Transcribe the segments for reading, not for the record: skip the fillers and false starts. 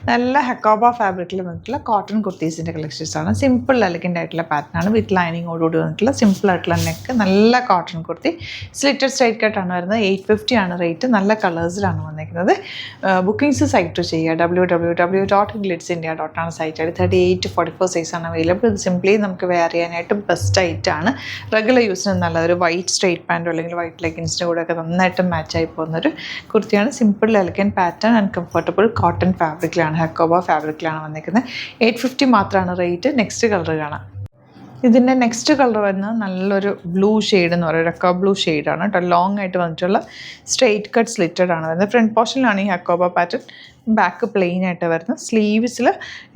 നല്ല ഹക്കോബ ഫാബ്രിക്കിൽ വന്നിട്ടുള്ള കോട്ടൺ കുർത്തീസിൻ്റെ കളക്ഷൻസാണ്. സിമ്പിൾ എലഗൻ്റ് ആയിട്ടുള്ള പാറ്റേണാണ് വിത്ത് ലൈനിങ്ങോടുകൂടി വന്നിട്ടുള്ള സിമ്പിൾ ആയിട്ടുള്ള നെക്ക്, നല്ല കോട്ടൺ കുർത്തി. സ്ലിറ്റഡ് സ്ട്രൈറ്റ് കട്ടാണ് വരുന്നത്. 850 ആണ് റേറ്റ്. നല്ല കളേഴ്സിലാണ് വന്നിരിക്കുന്നത്. ബുക്കിംഗ്സ് സൈറ്റ് ചെയ്യുക. www.glitzindia.com ആണ് സൈറ്റ് ഐഡി. 38 to 44 സൈസാണ് അവൈലബിൾ. ഇത് സിംപ്ലി നമുക്ക് വെയർ ചെയ്യാനായിട്ട് ബെസ്റ്റ് ആയിട്ടാണ്. റെഗുലർ യൂസിന് നല്ല ഒരു വൈറ്റ് സ്ട്രൈറ്റ് പാൻറ്റോ അല്ലെങ്കിൽ വൈറ്റ് ലെഗിൻസിൻ്റെ കൂടെയൊക്കെ നന്നായിട്ട് മാച്ചായി പോകുന്നൊരു കുർത്തിയാണ്. Simple elegant pattern and comfortable cotton ഫാബ്രിക്കിലാണ്, ഹക്കോബ ഫാബ്രിക്കിലാണ് വന്നിരിക്കുന്നത്. 850 മാത്രമാണ് റേറ്റ്. നെക്സ്റ്റ് കളർ കാണാം. ഇതിൻ്റെ നെക്സ്റ്റ് കളർ വരുന്നത് നല്ലൊരു ബ്ലൂ ഷെയ്ഡ് എന്ന് പറയുന്നത് ഹക്കോബ ബ്ലൂ ഷെയ്ഡാണ് കേട്ടോ. ലോങ് ആയിട്ട് വന്നിട്ടുള്ള സ്ട്രെയിറ്റ് കട്ട് സ്ലിറ്റഡ് ആണ് വരുന്നത്. ഫ്രണ്ട് പോർഷനിലാണ് ഈ ഹക്കോബ പാറ്റേൺ, ബാക്ക് പ്ലെയിൻ ആയിട്ട് വരുന്നത്. സ്ലീവ്സിൽ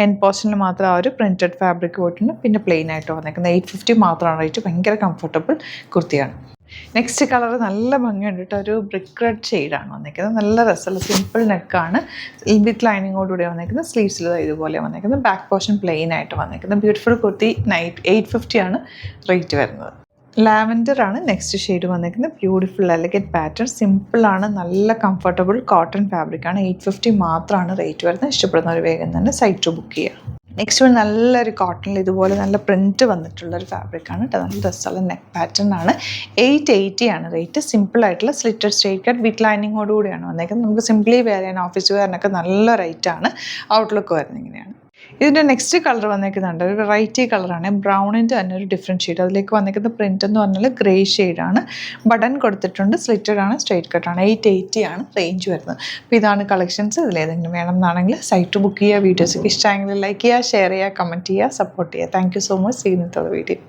എൻഡ് പോർഷനിൽ മാത്രം ആ ഒരു പ്രിൻറ്റഡ് ഫാബ്രിക് പോയിട്ടുണ്ട്. പിന്നെ പ്ലെയിൻ ആയിട്ട് വന്നിരിക്കുന്നത്. 850 മാത്രമാണ് റേറ്റ്. ഭയങ്കര കംഫർട്ടബിൾ കുർത്തിയാണ്. നെക്സ്റ്റ് കളർ നല്ല ഭംഗിയുണ്ട് കേട്ടോ. ഒരു ബ്രിക്ക് റെഡ് ഷെയ്ഡാണ് വന്നിരിക്കുന്നത്. നല്ല രസമുള്ള സിമ്പിൾ നെക്കാണ് വിത്ത് ലൈനിങ്ങോടുകൂടി വന്നിരിക്കുന്നത്. സ്ലീവ്സിൽ ഇതുപോലെ വന്നിരിക്കുന്നത്. ബാക്ക് പോർഷൻ പ്ലെയിൻ ആയിട്ട് വന്നിരിക്കുന്നത്. ബ്യൂട്ടിഫുൾ കുർത്തി. 850 ആണ് റേറ്റ് വരുന്നത്. ലാവൻഡർ ആണ് നെക്സ്റ്റ് ഷെയ്ഡ് വന്നിരിക്കുന്നത്. ബ്യൂട്ടിഫുൾ എലഗൻറ്റ് പാറ്റേൺ, സിമ്പിളാണ്, നല്ല കംഫർട്ടബിൾ കോട്ടൺ ഫാബ്രിക്കാണ്. 850 മാത്രമാണ് റേറ്റ് വരുന്നത്. ഇഷ്ടപ്പെടുന്നവർ വേഗം തന്നെ സൈറ്റ് ബുക്ക് ചെയ്യുക. നെക്സ്റ്റ് വൺ നല്ലൊരു കോട്ടണിൽ ഇതുപോലെ നല്ല പ്രിൻറ്റ് വന്നിട്ടുള്ളൊരു ഫാബ്രിക്കാണ് കേട്ടോ. നല്ല ഡ്രസ്സുള്ള നെക്ക് പാറ്റേൺ ആണ്. 880 ആണ് റേറ്റ്. സിമ്പിളായിട്ടുള്ള സ്ലിറ്റഡ് സ്ട്രേറ്റ് കട്ട് വിത്ത് ലൈനിങ്ങോടുകൂടിയാണ് വന്നേക്കുന്നത്. നമുക്ക് സിംപ്ലി വെയർ ചെയ്യാൻ, ഓഫീസ് വെയറിനൊക്കെ നല്ല റേറ്റാണ്. ഔട്ട്ലുക്ക് വരുന്നത് ഇങ്ങനെയാണ്. ഇതിൻ്റെ നെക്സ്റ്റ് കളർ വന്നേക്കുന്നുണ്ട്. ഒരു വെറൈറ്റി കളറാണ്. ബ്രൗണിൻ്റെ തന്നെ ഒരു ഡിഫറെൻറ്റ് ഷെയ്ഡ്. അതിലേക്ക് വന്നേക്കുന്ന പ്രിൻ്റ് എന്ന് പറഞ്ഞാൽ ഗ്രേ ഷെയ്ഡാണ്. ബട്ടൺ കൊടുത്തിട്ടുണ്ട്. സ്ലിറ്റഡ് ആണ്, സ്ട്രേറ്റ് കട്ടാണ്. 880 ആണ് റേഞ്ച് വരുന്നത്. അപ്പോൾ ഇതാണ് കളക്ഷൻസ്. ഇതിലേതെങ്കിലും വേണം എന്നാണെങ്കിൽ സൈറ്റ് ബുക്ക് ചെയ്യുക. വീഡിയോസൊക്കെ ഇഷ്ടമായെങ്കിൽ ലൈക്ക് ചെയ്യുക, ഷെയർ ചെയ്യുക, കമൻറ്റ് ചെയ്യുക, സപ്പോർട്ട് ചെയ്യുക. Thank you so much. ചെയ്യുന്നത് വീഡിയോ.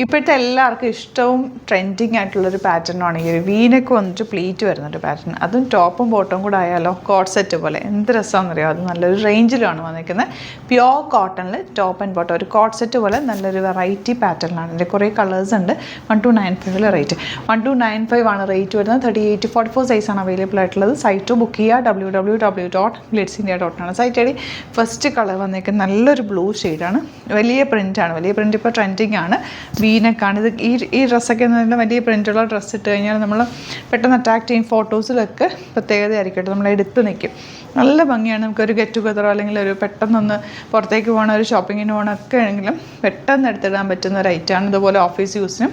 ഇപ്പോഴത്തെ എല്ലാവർക്കും ഇഷ്ടവും ട്രെൻഡിങ് ആയിട്ടുള്ളൊരു പാറ്റേണാണ് ഈ ഒരു വീനൊക്കെ വന്നിട്ട് പ്ലീറ്റ് വരുന്നൊരു പാറ്റേൺ. അതും ടോപ്പും ബോട്ടവും കൂടെ ആയാലോ, കോട്ട് സെറ്റ് പോലെ. എന്ത് രസമാണെന്നറിയോ. അത് നല്ലൊരു റേഞ്ചിലാണ് വന്നിരിക്കുന്നത്. പ്യോർ കോട്ടണിൽ ടോപ്പ് ആൻഡ് ബോട്ടം ഒരു കോട്ട് സെറ്റ് പോലെ നല്ലൊരു വെറൈറ്റി പാറ്റേണിലാണ്. ഇതിൻ്റെ കുറേ കളേഴ്സ് ഉണ്ട്. 1295 റേറ്റ്. 1295 ആണ് റേറ്റ് വരുന്നത്. 38 to 44 സൈസാണ് അവൈലബിൾ ആയിട്ടുള്ളത്. സൈറ്റ് ബുക്ക് ചെയ്യുക. www.glitzindia.com ആണ് സൈറ്റ് ഐഡി. ഫസ്റ്റ് കളർ വന്നിരിക്കുന്നത് നല്ലൊരു ബ്ലൂ ഷെയ്ഡാണ്. വലിയ പ്രിൻ്റാണ്. വലിയ പ്രിൻ്റ് ഇപ്പോൾ ട്രെൻഡിങ് ആണ്. വീനക്കാണ് ഇത്. ഈ ഡ്രസ്സൊക്കെ എന്ന് പറഞ്ഞാൽ വലിയ പ്രിൻ്റുള്ള ഡ്രസ്സ് ഇട്ട് കഴിഞ്ഞാൽ നമ്മൾ പെട്ടെന്ന് അട്രാക്റ്റ് ചെയ്യും. ഫോട്ടോസിലൊക്കെ പ്രത്യേകതയായിരിക്കട്ടെ, നമ്മൾ എടുത്ത് നിൽക്കും. നല്ല ഭംഗിയാണ്. നമുക്കൊരു ഗെറ്റ് ടുഗതറോ അല്ലെങ്കിൽ ഒരു പെട്ടെന്നൊന്ന് പുറത്തേക്ക് പോകണം, ഒരു ഷോപ്പിങ്ങിന് പോകണമൊക്കെ ആണെങ്കിലും പെട്ടെന്ന് എടുത്തിടാൻ പറ്റുന്ന ഒരു ഐറ്റമാണ്. ഇതുപോലെ ഓഫീസ് യൂസിനും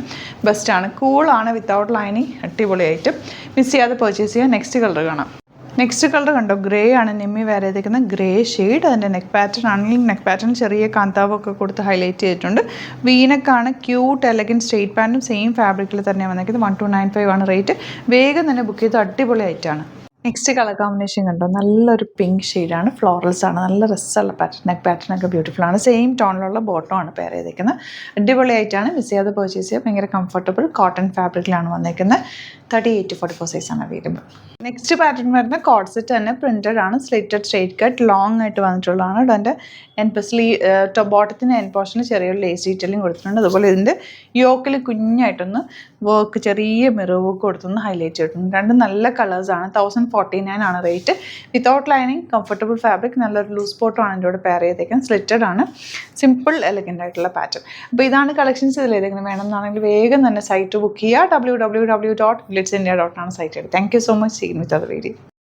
ബെസ്റ്റാണ്. കൂളാണ്, വിത്തൗട്ട് ലൈനിങ്. അടിപൊളിയായിട്ട് മിസ് ചെയ്യാതെ പർച്ചേസ് ചെയ്യുക. നെക്സ്റ്റ് കളർ കാണാം. നെക്സ്റ്റ് കളർ കണ്ടോ, ഗ്രേ ആണ്. നിമ്മി വേറെ ചെയ്തിരിക്കുന്ന ഗ്രേ ഷെയ്ഡ്. അതിൻ്റെ നെക്ക് പാറ്റേൺ ആണെങ്കിൽ നെക്ക് പാറ്റേൺ ചെറിയ കാന്താവൊക്കെ കൊടുത്ത് ഹൈലൈറ്റ് ചെയ്തിട്ടുണ്ട്. വീനക്കാണ്. ക്യൂട്ട് എലഗൻറ്റ് സ്ട്രേറ്റ് പാൻറ്റും സെയിം ഫാബ്രിക്കിൽ തന്നെയാണ് വന്നിരിക്കുന്നത്. 1295 ആണ് റേറ്റ്. വേഗം തന്നെ ബുക്ക് ചെയ്ത് അടിപൊളി ആയിട്ടാണ്. നെക്സ്റ്റ് കളർ കോമ്പിനേഷൻ കണ്ടോ, നല്ലൊരു പിങ്ക് ഷെയ്ഡാണ്. ഫ്ലോറൽസ് ആണ്. നല്ല രസമുള്ള പാറ്റേൺ. നെക്ക് പാറ്റേൺ ഒക്കെ ബ്യൂട്ടിഫുൾ ആണ്. സെയിം ടോണിലുള്ള ബോട്ടമാണ് പെയർ ചെയ്തിരിക്കുന്നത്. അടിപൊളിയായിട്ടാണ്. മിസ് ചെയ്യാതെ പർച്ചേസ് ചെയ്യുക. ഭയങ്കര കംഫർട്ടബിൾ കോട്ടൺ ഫാബ്രിക്കിലാണ് വന്നിരിക്കുന്നത്. 38 to 44 സൈസാണ് അവൈലബിൾ. നെക്സ്റ്റ് പാറ്റേൺ വരുന്ന കോഡ് സെറ്റ് തന്നെ പ്രിൻറ്റഡ് ആണ്. സ്ലിറ്റഡ് സ്ട്രേറ്റ് കട്ട് ലോങ് ആയിട്ട് വന്നിട്ടുള്ളതാണ്. അതിൻ്റെ ബോട്ടത്തിൻ്റെ എൻ പോർഷനിൽ ചെറിയൊരു ലേസ് ഡീറ്റെയിലിംഗ് കൊടുത്തിട്ടുണ്ട്. അതുപോലെ ഇതിൻ്റെ യോക്കിൽ കുഞ്ഞായിട്ടൊന്ന് വർക്ക്, ചെറിയ മിറർ വർക്ക് കൊടുത്തൊന്ന് ഹൈലൈറ്റ് ചെയ്തിട്ടുണ്ട്. രണ്ടും നല്ല കളേഴ്സാണ്. 1049 ആണ് rate. Without lining, comfortable fabric. നല്ലൊരു ലൂസ് ബോട്ടം ആണ് എൻ്റെ കൂടെ പെയർ ചെയ്തേക്കാൻ. സ്ലിറ്റഡ് ആണ്. സിമ്പിൾ എലഗൻ്റ് ആയിട്ടുള്ള പാറ്റേൺ. അപ്പോൾ ഇതാണ് കളക്ഷൻസ്. ഇതിലേതെങ്കിലും വേണം എന്നാണെങ്കിൽ വേഗം തന്നെ സൈറ്റ് ബുക്ക് ചെയ്യുക. www.glitzindia.com ആണ് site. Thank you so much. ചെയ്യുന്നത് വീഡിയോ.